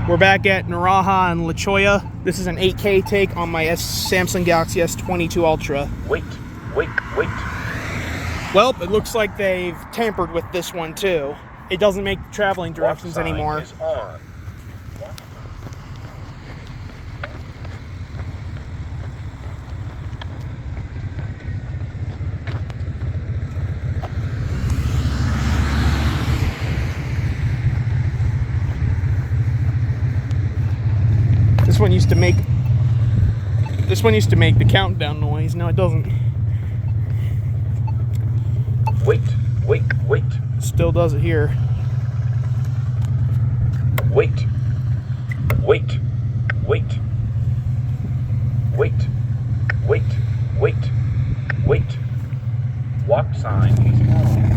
We're back at Naruaja and Lachoya. This is an 8K take on my Samsung Galaxy S22 Ultra. Wait. Well, it looks like they've tampered with this one too. It doesn't make traveling directions anymore. Is on. This one used to make the countdown noise. No, it doesn't. Wait. Still does it here. Wait. Walk sign is on.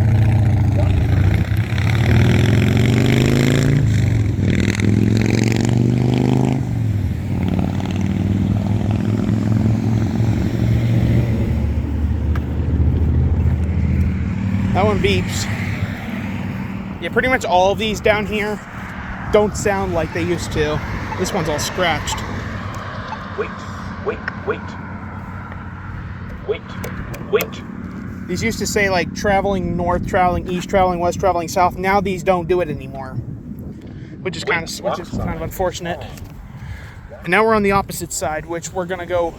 That one beeps. Yeah, pretty much all of these down here don't sound like they used to. This one's all scratched. Wait. These used to say like traveling north, traveling east, traveling west, traveling south. Now these don't do it anymore, which is kind of unfortunate. And now we're on the opposite side, which we're gonna go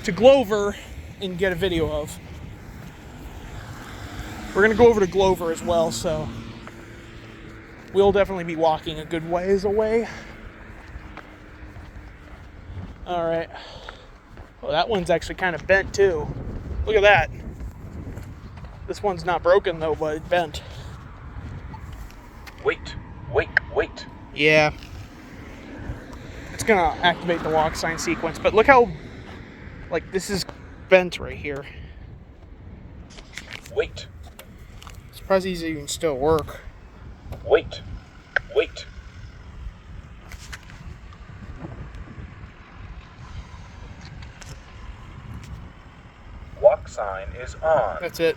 to Glover and get a video of. We're gonna go over to Glover as well, so we'll definitely be walking a good ways away. All right. Well, that one's actually kind of bent too. Look at that. This one's not broken though, but it's bent. Wait. Yeah. It's gonna activate the walk sign sequence, but look how, like, this is bent right here. Wait. Surprised these even still work. Wait. Walk sign is on. That's it.